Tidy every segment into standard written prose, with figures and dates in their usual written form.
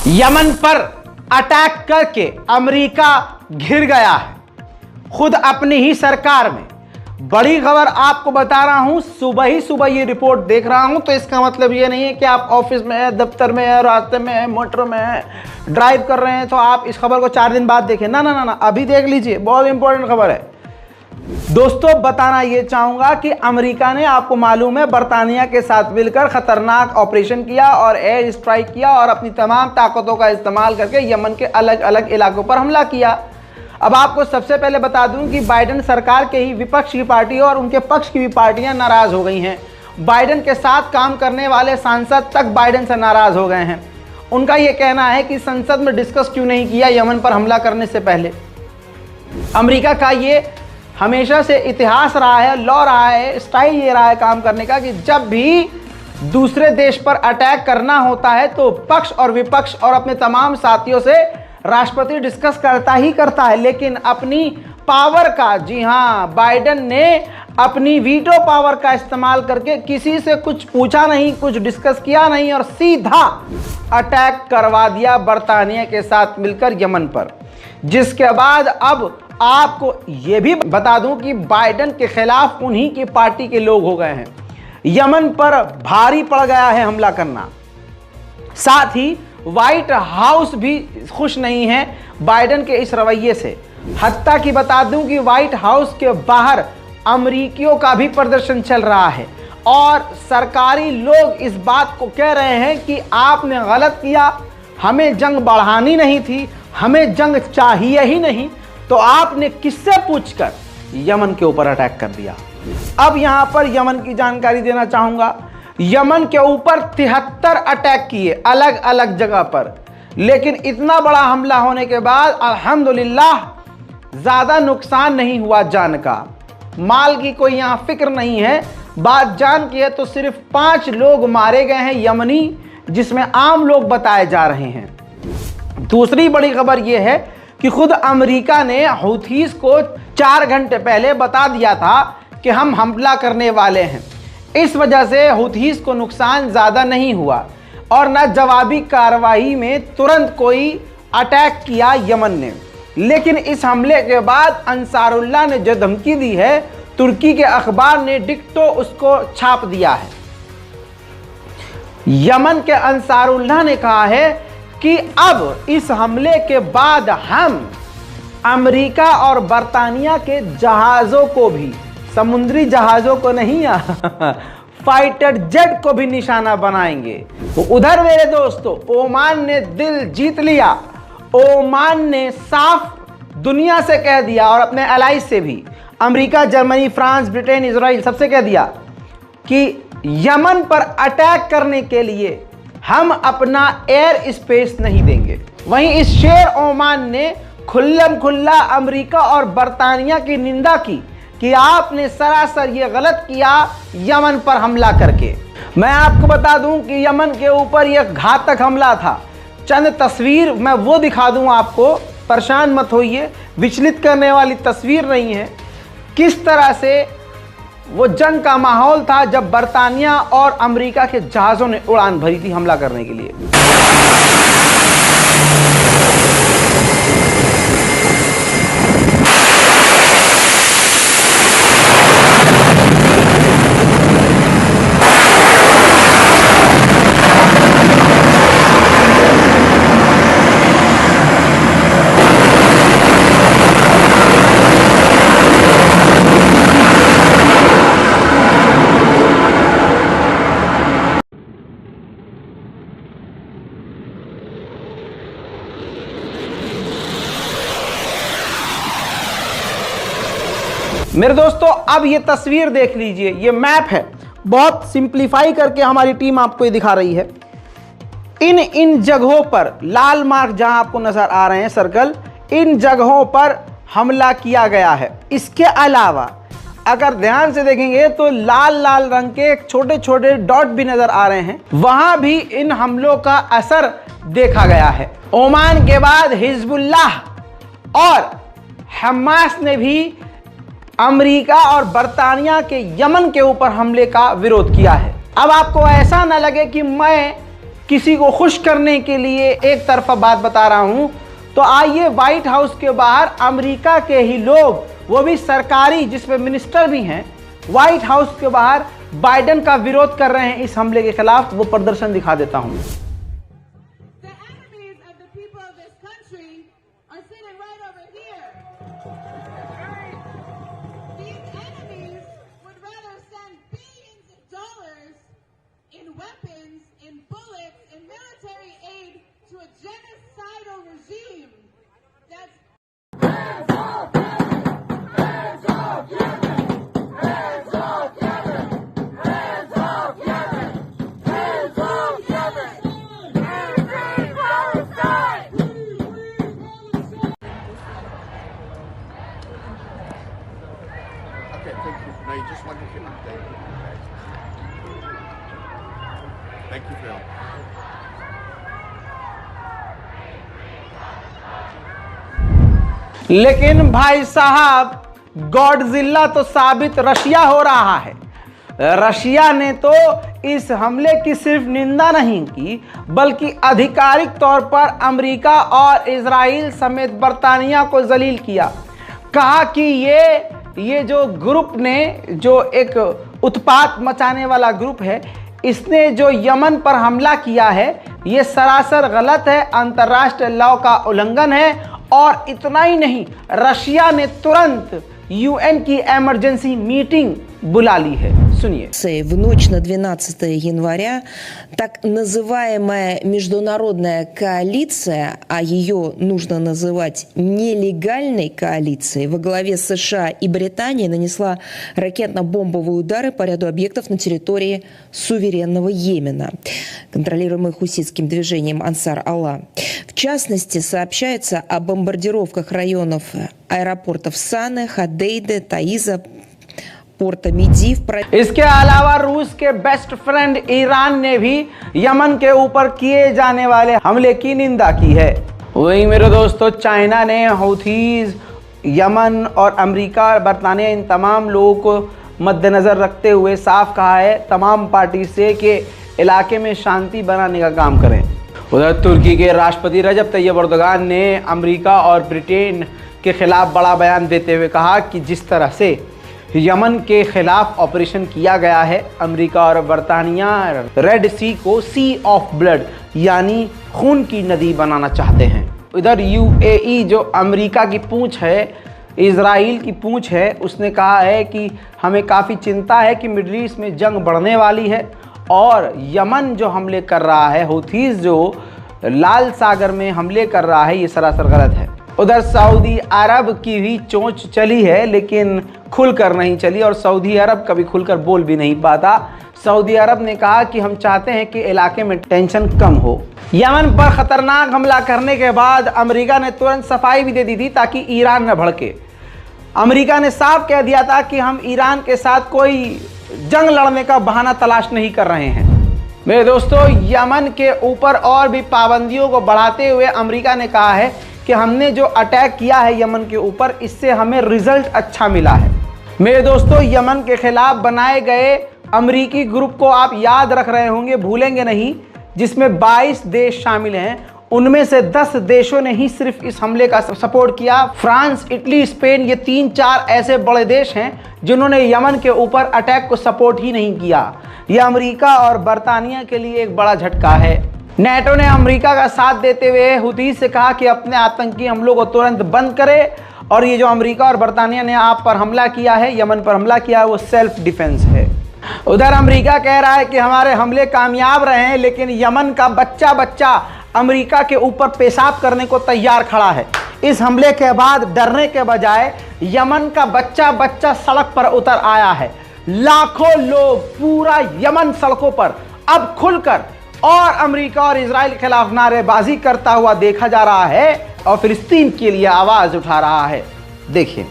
Yemen पर attack करके America घिर गया है, खुद अपनी ही सरकार में। बड़ी खबर आपको बता रहा हूं, सुबह ही सुबह ये रिपोर्ट देख रहा हूं, तो इसका मतलब ये नहीं है कि आप ऑफिस में है, दफ्तर में है, रास्ते में है, मोटर में है, ड्राइव कर रहे हैं तो आप इस खबर को 4 दिन बाद देखें। ना ना ना ना, अभी देख लीजिए, बहुत इंपॉर्टेंट खबर है दोस्तों। बताना ये चाहूंगा कि अमेरिका ने, आपको मालूम है, बरतानिया के साथ मिलकर खतरनाक ऑपरेशन किया और एयर स्ट्राइक किया और अपनी तमाम ताकतों का इस्तेमाल करके यमन के अलग अलग इलाकों पर हमला किया। अब आपको सबसे पहले बता दूं कि बाइडेन सरकार के ही विपक्ष की पार्टी और उनके पक्ष की भी पार्टियां नाराज हो गई हैं। बाइडेन के साथ काम करने वाले सांसद तक बाइडेन से नाराज हो गए हैं। उनका यह कहना है कि संसद में डिस्कस क्यों नहीं किया यमन पर हमला करने से पहले। अमेरिका का ये हमेशा से इतिहास रहा है, लॉ रहा है, स्टाइल ये रहा है काम करने का कि जब भी दूसरे देश पर अटैक करना होता है तो पक्ष और विपक्ष और अपने तमाम साथियों से राष्ट्रपति डिस्कस करता ही करता है। लेकिन अपनी पावर का, जी हाँ, बाइडेन ने अपनी वीटो पावर का इस्तेमाल करके किसी से कुछ पूछा नहीं, कुछ डिस्कस किया नहीं और सीधा अटैक करवा दिया बरतानिया के साथ मिलकर यमन पर। जिसके बाद अब आपको यह भी बता दूं कि बाइडेन के खिलाफ उन्हीं की पार्टी के लोग हो गए हैं। यमन पर भारी पड़ गया है हमला करना। साथ ही व्हाइट हाउस भी खुश नहीं है बाइडेन के इस रवैये से। हत्ता कि बता दूं कि व्हाइट हाउस के बाहर अमरीकियों का भी प्रदर्शन चल रहा है और सरकारी लोग इस बात को कह रहे हैं कि आपने गलत किया, हमें जंग बढ़ानी नहीं थी, हमें जंग चाहिए ही नहीं, तो आपने किससे पूछकर यमन के ऊपर अटैक कर दिया। अब यहां पर यमन की जानकारी देना चाहूंगा। यमन के ऊपर 73 अटैक किए अलग अलग जगह पर, लेकिन इतना बड़ा हमला होने के बाद अल्हम्दुलिल्लाह ज्यादा नुकसान नहीं हुआ जान का। माल की कोई यहां फिक्र नहीं है। बात जान की है तो सिर्फ 5 लोग मारे गए हैं यमनी, जिसमें आम लोग बताए जा रहे हैं। दूसरी बड़ी खबर यह है कि खुद अमेरिका ने हूथीस को 4 घंटे पहले बता दिया था कि हम हमला करने वाले हैं। इस वजह से हूथीस को नुकसान ज़्यादा नहीं हुआ और न जवाबी कार्रवाई में तुरंत कोई अटैक किया यमन ने। लेकिन इस हमले के बाद अंसारुल्लाह ने जो धमकी दी है, तुर्की के अखबार ने डिक्टो उसको छाप दिया है। यमन के अंसारुल्लाह ने कहा है कि अब इस हमले के बाद हम अमेरिका और बरतानिया के जहाज़ों को भी, समुद्री जहाज़ों को नहीं, फाइटर जेट को भी निशाना बनाएंगे। तो उधर मेरे दोस्तों ओमान ने दिल जीत लिया। ओमान ने साफ दुनिया से कह दिया और अपने एलाइज से भी, America, Germany, France, Britain, Israel, सबसे कह दिया कि यमन पर अटैक करने के लिए हम अपना एयर स्पेस नहीं देंगे। वहीं इस शेर ओमान ने खुल्लम खुल्ला अमेरिका और बरतानिया की निंदा की कि आपने सरासर ये गलत किया यमन पर हमला करके। मैं आपको बता दूं कि यमन के ऊपर यह घातक हमला था। चंद तस्वीर मैं वो दिखा दूं आपको, परेशान मत होइए, विचलित करने वाली तस्वीर नहीं है। किस तरह से वो जंग का माहौल था जब बरतानिया और अमेरिका के जहाज़ों ने उड़ान भरी थी हमला करने के लिए। मेरे दोस्तों अब ये तस्वीर देख लीजिए, ये मैप है, बहुत सिंप्लीफाई करके हमारी टीम आपको ये दिखा रही है। इन जगहों पर लाल मार्क जहां आपको नजर आ रहे हैं सर्कल, इन जगहों पर हमला किया गया है। इसके अलावा अगर ध्यान से देखेंगे तो लाल लाल रंग के छोटे छोटे डॉट भी नजर आ रहे हैं, वहां भी इन हमलों का असर देखा गया है। ओमान के बाद हिजबुल्लाह और हमास ने भी अमेरिका और बरतानिया के यमन के ऊपर हमले का विरोध किया है। अब आपको ऐसा ना लगे कि मैं किसी को खुश करने के लिए एक तरफा बात बता रहा हूं, तो आइए व्हाइट हाउस के बाहर अमेरिका के ही लोग, वो भी सरकारी जिसमें मिनिस्टर भी हैं, व्हाइट हाउस के बाहर बाइडेन का विरोध कर रहे हैं इस हमले के खिलाफ। वो प्रदर्शन दिखा देता हूं। No, you just want to get updated. Thank you, Phil. लेकिन भाई साहब, गॉडजिला तो साबित रशिया हो रहा है। रशिया ने तो इस हमले की सिर्फ निंदा नहीं की, बल्कि आधिकारिक तौर पर अमेरिका और इजराइल समेत बर्तानिया को जलील किया। कहा कि ये जो ग्रुप ने, जो एक उत्पात मचाने वाला ग्रुप है, इसने जो यमन पर हमला किया है ये सरासर गलत है, अंतर्राष्ट्रीय लॉ का उल्लंघन है। और इतना ही नहीं, रशिया ने तुरंत यूएन की इमरजेंसी मीटिंग बुला ली है। सुनिए। В ночь на 12 января так называемая международная коалиция, а ее нужно называть нелегальной коалицией, во главе с США и Британией нанесла ракетно-бомбовые удары по ряду объектов на территории суверенного Йемена, контролируемых хуситским движением Ансар Аллах. В частности, сообщается о бомбардировках районов аэропортов Саны, Ходейды, Таиза, इसके अलावा रूस के बेस्ट फ्रेंड ईरान ने भी यमन के ऊपर किए जाने वाले हमले की निंदा की है। वहीं मेरे दोस्तों, चाइना ने हौथीज, यमन और अमेरिका और बरतानिया, इन तमाम लोगों को मद्देनज़र रखते हुए साफ कहा है तमाम पार्टी से कि इलाके में शांति बनाने का काम करें। उधर तुर्की के राष्ट्रपति रजब तैयब अर्दोगान ने अमेरिका और ब्रिटेन के खिलाफ बड़ा बयान देते हुए कहा कि जिस तरह से यमन के खिलाफ ऑपरेशन किया गया है, अमेरिका और बरतानिया रेड सी को सी ऑफ ब्लड यानी खून की नदी बनाना चाहते हैं। इधर यूएई जो अमेरिका की पूंछ है, इजराइल की पूंछ है, उसने कहा है कि हमें काफ़ी चिंता है कि मिडल ईस्ट में जंग बढ़ने वाली है और यमन जो हमले कर रहा है, हौथीज़ जो लाल सागर में हमले कर रहा है, ये सरासर गलत है। उधर सऊदी अरब की भी चोंच चली है, लेकिन खुलकर नहीं चली और सऊदी अरब कभी खुलकर बोल भी नहीं पाता। सऊदी अरब ने कहा कि हम चाहते हैं कि इलाके में टेंशन कम हो। यमन पर खतरनाक हमला करने के बाद अमेरिका ने तुरंत सफाई भी दे दी थी ताकि ईरान न भड़के। अमेरिका ने साफ कह दिया था कि हम ईरान के साथ कोई जंग लड़ने का बहाना तलाश नहीं कर रहे हैं। मेरे दोस्तों, यमन के ऊपर और भी पाबंदियों को बढ़ाते हुए अमेरिका ने कहा है कि हमने जो अटैक किया है यमन के ऊपर, इससे हमें रिजल्ट अच्छा मिला है। मेरे दोस्तों, यमन के खिलाफ बनाए गए अमेरिकी ग्रुप को आप याद रख रहे होंगे, भूलेंगे नहीं, जिसमें 22 देश शामिल हैं। उनमें से 10 देशों ने ही सिर्फ इस हमले का सपोर्ट किया। फ्रांस, इटली, स्पेन, ये 3-4 ऐसे बड़े देश हैं जिन्होंने यमन के ऊपर अटैक को सपोर्ट ही नहीं किया। यह अमेरिका और बरतानिया के लिए एक बड़ा झटका है। नेटो ने अमेरिका का साथ देते हुए हुतीज से कहा कि अपने आतंकी हमलों को तुरंत बंद करे और ये जो अमेरिका और बरतानिया ने आप पर हमला किया है, यमन पर हमला किया है, वो सेल्फ डिफेंस है। उधर अमेरिका कह रहा है कि हमारे हमले कामयाब रहे हैं, लेकिन यमन का बच्चा अमेरिका के ऊपर पेशाब करने को तैयार खड़ा है। इस हमले के बाद डरने के बजाय यमन का बच्चा सड़क पर उतर आया है। लाखों लोग, पूरा यमन सड़कों पर अब खुलकर और अमेरिका और इजराइल के खिलाफ नारेबाजी करता हुआ देखा जा रहा है और फिलिस्तीन के लिए आवाज उठा रहा है। देखिए।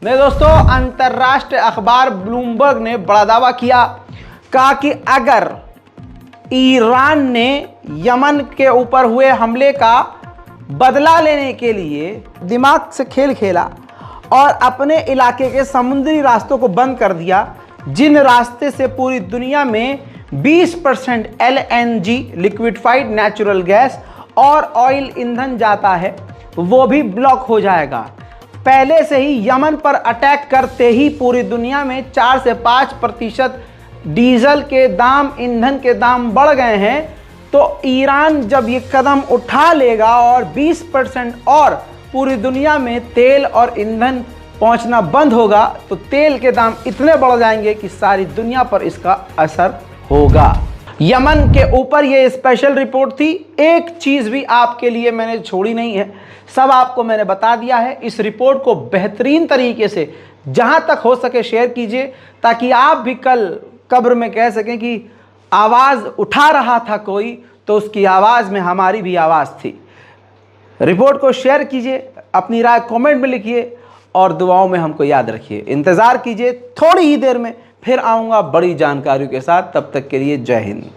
नहीं दोस्तों, अंतरराष्ट्रीय अखबार ब्लूमबर्ग ने बड़ा दावा किया, कहा कि अगर ईरान ने यमन के ऊपर हुए हमले का बदला लेने के लिए दिमाग से खेल खेला और अपने इलाके के समुद्री रास्तों को बंद कर दिया, जिन रास्ते से पूरी दुनिया में 20% LNG लिक्विफाइड नेचुरल गैस और ऑयल ईंधन जाता है, वो भी ब्लॉक हो जाएगा। पहले से ही यमन पर अटैक करते ही पूरी दुनिया में 4 से 5% डीजल के दाम, ईंधन के दाम बढ़ गए हैं। तो ईरान जब ये कदम उठा लेगा और 20% और पूरी दुनिया में तेल और ईंधन पहुंचना बंद होगा, तो तेल के दाम इतने बढ़ जाएंगे कि सारी दुनिया पर इसका असर होगा। यमन के ऊपर ये स्पेशल रिपोर्ट थी। एक चीज भी आपके लिए मैंने छोड़ी नहीं है, सब आपको मैंने बता दिया है। इस रिपोर्ट को बेहतरीन तरीके से जहां तक हो सके शेयर कीजिए, ताकि आप भी कल कब्र में कह सकें कि आवाज उठा रहा था कोई, तो उसकी आवाज में हमारी भी आवाज थी। रिपोर्ट को शेयर कीजिए, अपनी राय कमेंट में लिखिए और दुआओं में हमको याद रखिए। इंतजार कीजिए, थोड़ी ही देर में फिर आऊंगा बड़ी जानकारियों के साथ। तब तक के लिए जय हिंद।